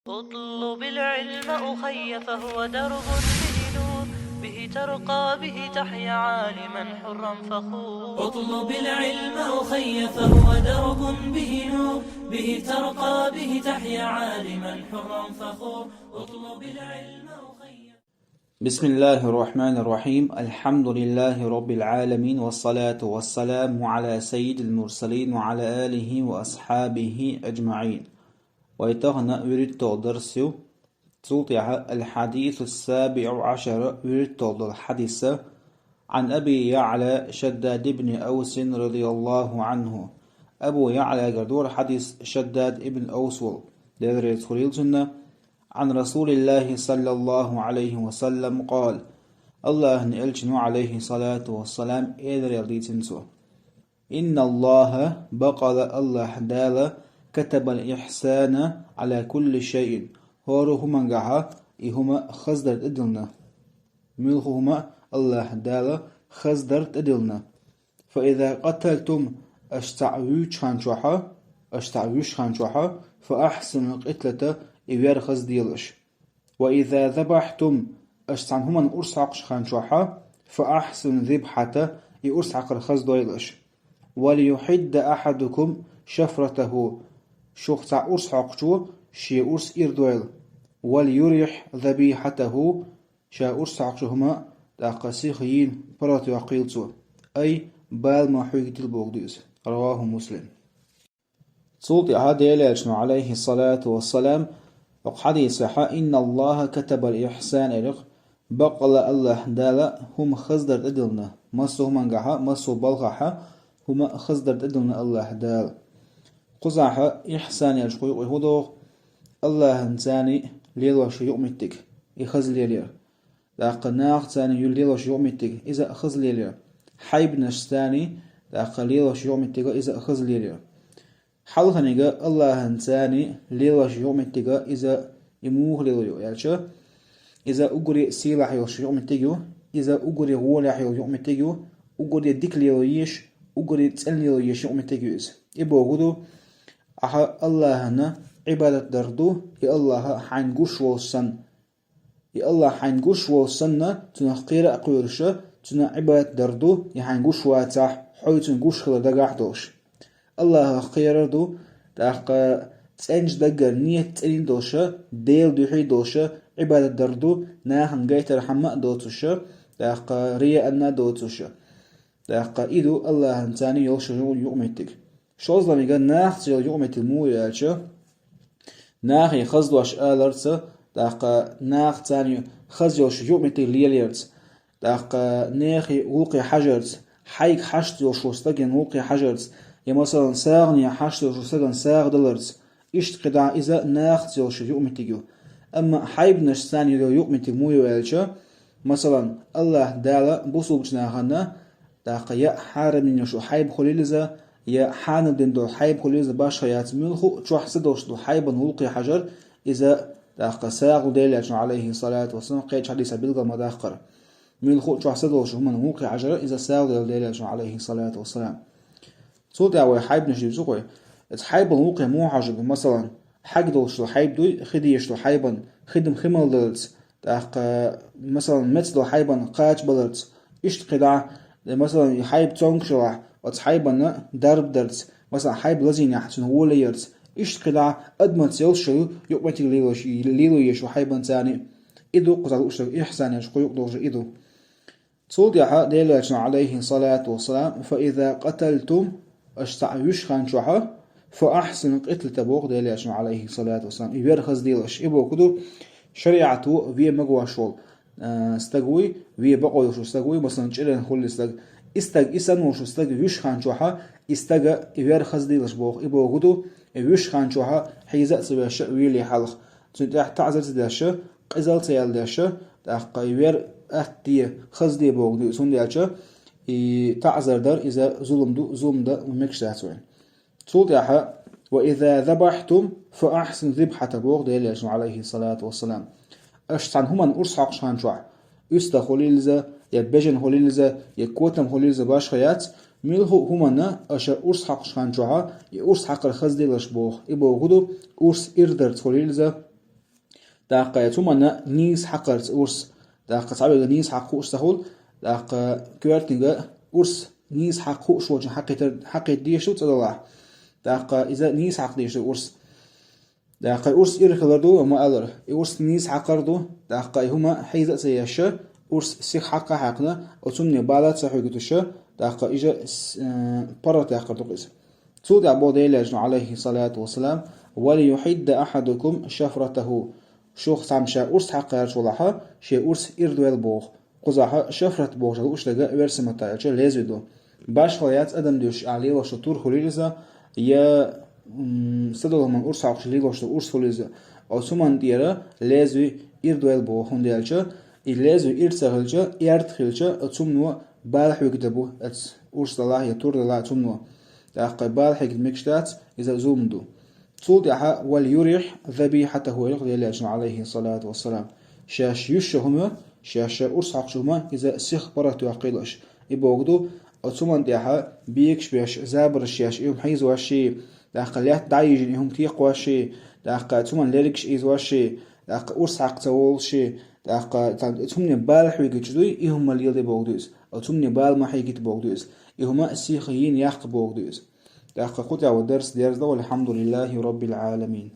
اطلب العلم أخي فهو درب به نور، به ترقى به تحيا عالما حرا فخور. اطلب العلم أخي فهو درب به نور، به ترقى به تحيا عالما حرا فخور. اطلب العلم أخي. بسم الله الرحمن الرحيم. الحمد لله رب العالمين، والصلاة والسلام على سيد المرسلين وعلى آله وأصحابه أجمعين. ويتغنى ورد درسيو توضع الحديث السابع عشر ورد الحديث عن أبي يعلى شداد بن أوس رضي الله عنه. أبو يعلى قردور حديث شداد بن أوس لذريت خليل جنة عن رسول الله صلى الله عليه وسلم قال: الله نألجن عليه صلاة والسلام إذر يلديتنسو إن الله بقل الله دال كتب الإحسان على كل شيء. هورهما قها إهما خزدرت إدلنا ملخهما الله دال خزدرت إدلنا. فإذا قتلتم أشتعوش خانشوحا فأحسن القتلة إبيار خز ديلش. وإذا ذبحتم أشتعنهما أرسعق خانشوحا فأحسن ذبحة يأرسعق الخز ديلش. وليحد أحدكم شفرته شخصع أرسعق شو شي أرس إردويل. وليريح ذبيحته شا أرسعق شهما تاقسيخيين برات يقيلتو أي بال ما حيقت البوغديز. رواه مسلم. صوت عادل عليه الصلاة والسلام وحديث إن الله كتب الإحسان إلق بقل الله دالا هم خزدر إدلنا مصو منقحا مصو بلغحا هم خزدر إدلنا الله دالا قزحا إحسان يلشقوي ويهودو الله انساني ليلوش يؤمتك يخز ليلير لاق ناق تاني يليلوش يؤمتك إذا أخز ليلير حيب نشتاني لاق ليلوش يؤمتك إذا أخز ليلير حلقنيغا الله انساني ليلوش يؤمتك إذا يموه ليلو يالشا إذا أقري سيلاح يوش يؤمتك إذا أقري غولاح يؤمتك أقري ديك ليلو يش أقري تسأل ليلو يش يؤمتك إبو غدو أحا الله هنا عبادة دردو يا الله حنقوش وصن يا الله حنقوش وصن تنقير أقولش تنا عبادة دردو يحنقوش واتح حوي تنقوش خلا دقاح دوش الله خير دو تاق تسنج دقر نية تسلين دوشة ديل دوحي دوشة عبادة دردو ناهن قيت رحمة دوتوشة تاق ريا أنا دوتوشة تاق إدو الله انتاني يوش يؤمتك شوز لما يقول ناخ تيل يؤمت الموية ألشة ناخ يخزدوش آلرتس تاق ناخ تاني خزيوش يؤمت الليليرتس تاق ناخي وقي حجرتس حيك حشت يوشو استقن وقي حجرتس يا مثلا ساغني حشت يوشو استقن ساغ دلرتس إشت قدع إذا ناخ تيوش يؤمتيو. أما حيب نشتاني يؤمت الموية ألشة مثلا الله دالا بوصوبش ناخنا تاق يا حارم يوشو حيب خليلزا يا حان دندو حيب خليز باش خيات ملخو تروح سدوش دو حيبا نلقي حجر إذا داق ساغ ديل عليه الصلاة والسلام قيد حديث بلغة مداخر ملخو تروح سدوش هم نلقي حجر إذا ساغ ديل عليه الصلاة والسلام. صوت يا حيب نشيب زقوي حيبا نلقي مو حجر مثلا حق دوش دو حيب دوي خديش دو حيبا خدم خمل دلت داق مثلا مت دو حيبا قاج بلت إشت قدع مثلا حيب تونك شرح وتحيبنا درب درس مثلا حيب لازين يحسن هو ليرز إيش قدع أدمن سيلشو يقبتي ليلو يشو حيبا تاني إدو قطع أشتر إحسان يشقو يقدر إدو تصول يحا ديلاشنا عليه الصلاة والسلام. فإذا قتلتم أشتعيوش خانشوحا فأحسن قتل تبوغ ديلاشنا عليه الصلاة والسلام يبرخز ديلش إبو كدو شريعته في مقوى شول استقوي في بقوي شو استقوي مثلا جيران خل استق إسان وش استق ويش خانشوحا استق إبيار خزديلش بوغ إبو غدو ويش خانشوحا حيزات سبيش ويلي حلق تنتح تعزل تداش قزل تيال داش تاق إبيار أختي خزدي بوغ دو سون داش تعزل دار إذا ظلم دا ومكش داتوين تصول داحا. وإذا ذبحتم فأحسن ذبحة بوغ ديلاش عليه الصلاة والسلام أشتعن هما أرسحق شانشوح يستا خليلزا يبجن خليلزا يكوتم خليلزا باش خيات ملهو همنا أشا أرس حق شانجوها يأرس حق الخز ديلش بوخ إبو غدو أرس إردر خليلزا داق تومنا نيس حقرت أورس داق صعب نيس حق أورس تقول داق كوارتنجا أورس نيس حق أورس وجه حق ديشو تدلع داق إذا نيس حق ديشو أورس داق أورس إرخلردو وما ألر أورس نيس حقردو داق هما حيزة سياشة أورس سيخ حقنا أتمنى بالات صحيحتشة داق إجا برا حقردو قيس سود عبودي لجن عليه الصلاة والسلام وليحد أحدكم شفرته شوخ سامشا أورس حقار شولحا شي أورس إردوال بوخ قزاحا شفرت بوخ جل أشلقا ورسمتا يلشا لازودو باش خليات أدم ديوش عليه وشطور خليلزا يا صدق من أورس عقش ليه وشطور أورس خليلزا أو سمان ديرا لازو إردوال بوخ هنديلشا لازو إرسغلشا إرتخلشا أتسمنوا بالح وكتبو أورس الله يطور الله أتسمنوا داق بالح يكتمكشتات إذا زومدو صوت يحا وليريح ذبيحته يقضي لأجن عليه الصلاة والسلام شاش يشهما شاش أرسعقشهما إذا سيخ براتو عقيلش إبوغدو أتسومان ديحا بيكش بيش زابر الشاش إيهم حيز واشي داق ليات دايجين إيهم تيق واشي داق أتسومان ليركش إيز واشي داق أرسعق تولشي داق أتسومني بالح ويجدوي إيهم مليل دي بوغدوز أتسومني بال ما حيجيت بوغدوز إيهما السيخيين يحق بوغدوز داق قطع والدرس ديرز والحمد لله رب العالمين.